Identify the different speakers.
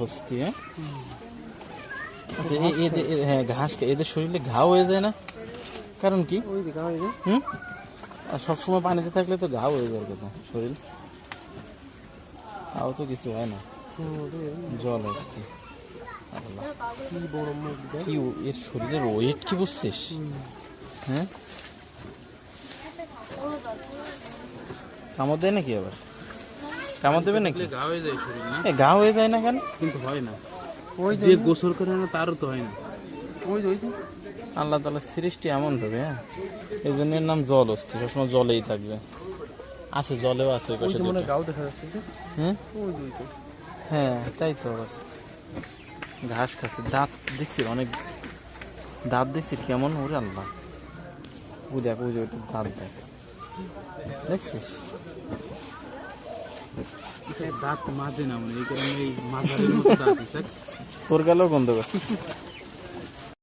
Speaker 1: হস্তি, হ্যাঁ আচ্ছা, হ্যাঁ ঘাস এদের শরীরে ঘাও হয়ে যায় না? কারণ কি? হুম, আর সবসময় পানিতে থাকলে তো ঘাও হয়ে যাবে কথা শরীর। তাও তো কিছু হয় না। জল হস্তি কি এর শরীরের ওয়েট কি বুঝছিস? হ্যাঁ, কামড় দেয় নাকি আবার? কামড় দেবে নাকি?
Speaker 2: ঘা হয়ে যায় শরীর না,
Speaker 1: ঘা হয়ে যায় না কেন?
Speaker 2: কিন্তু হয় না। ওই যে গোসল করে না তারও তো হয় না।
Speaker 1: আল্লাহ তাআলার সৃষ্টি এমন ভাবে, হ্যাঁ, এই জন্য এর নাম জল হস্তি, সবসময় জলেই থাকবে। আছে, জলেও আছে ওই পাশে দুটো। হ্যাঁ হ্যাঁ, তাই তো। আবার ঘাস খাচ্ছে, দাঁত দেখছি অনেক, দাঁত দেখছি কেমন, ওরে আল্লাহ। ওই দেখ, ওই যে ওইটা দাঁত দেখ, দেখছিস?
Speaker 2: দাঁত মাঝে না, মানে এই কারণে এই মাঝারির মতো দাঁত।
Speaker 1: তোর গেলেও গন্ধ করছে।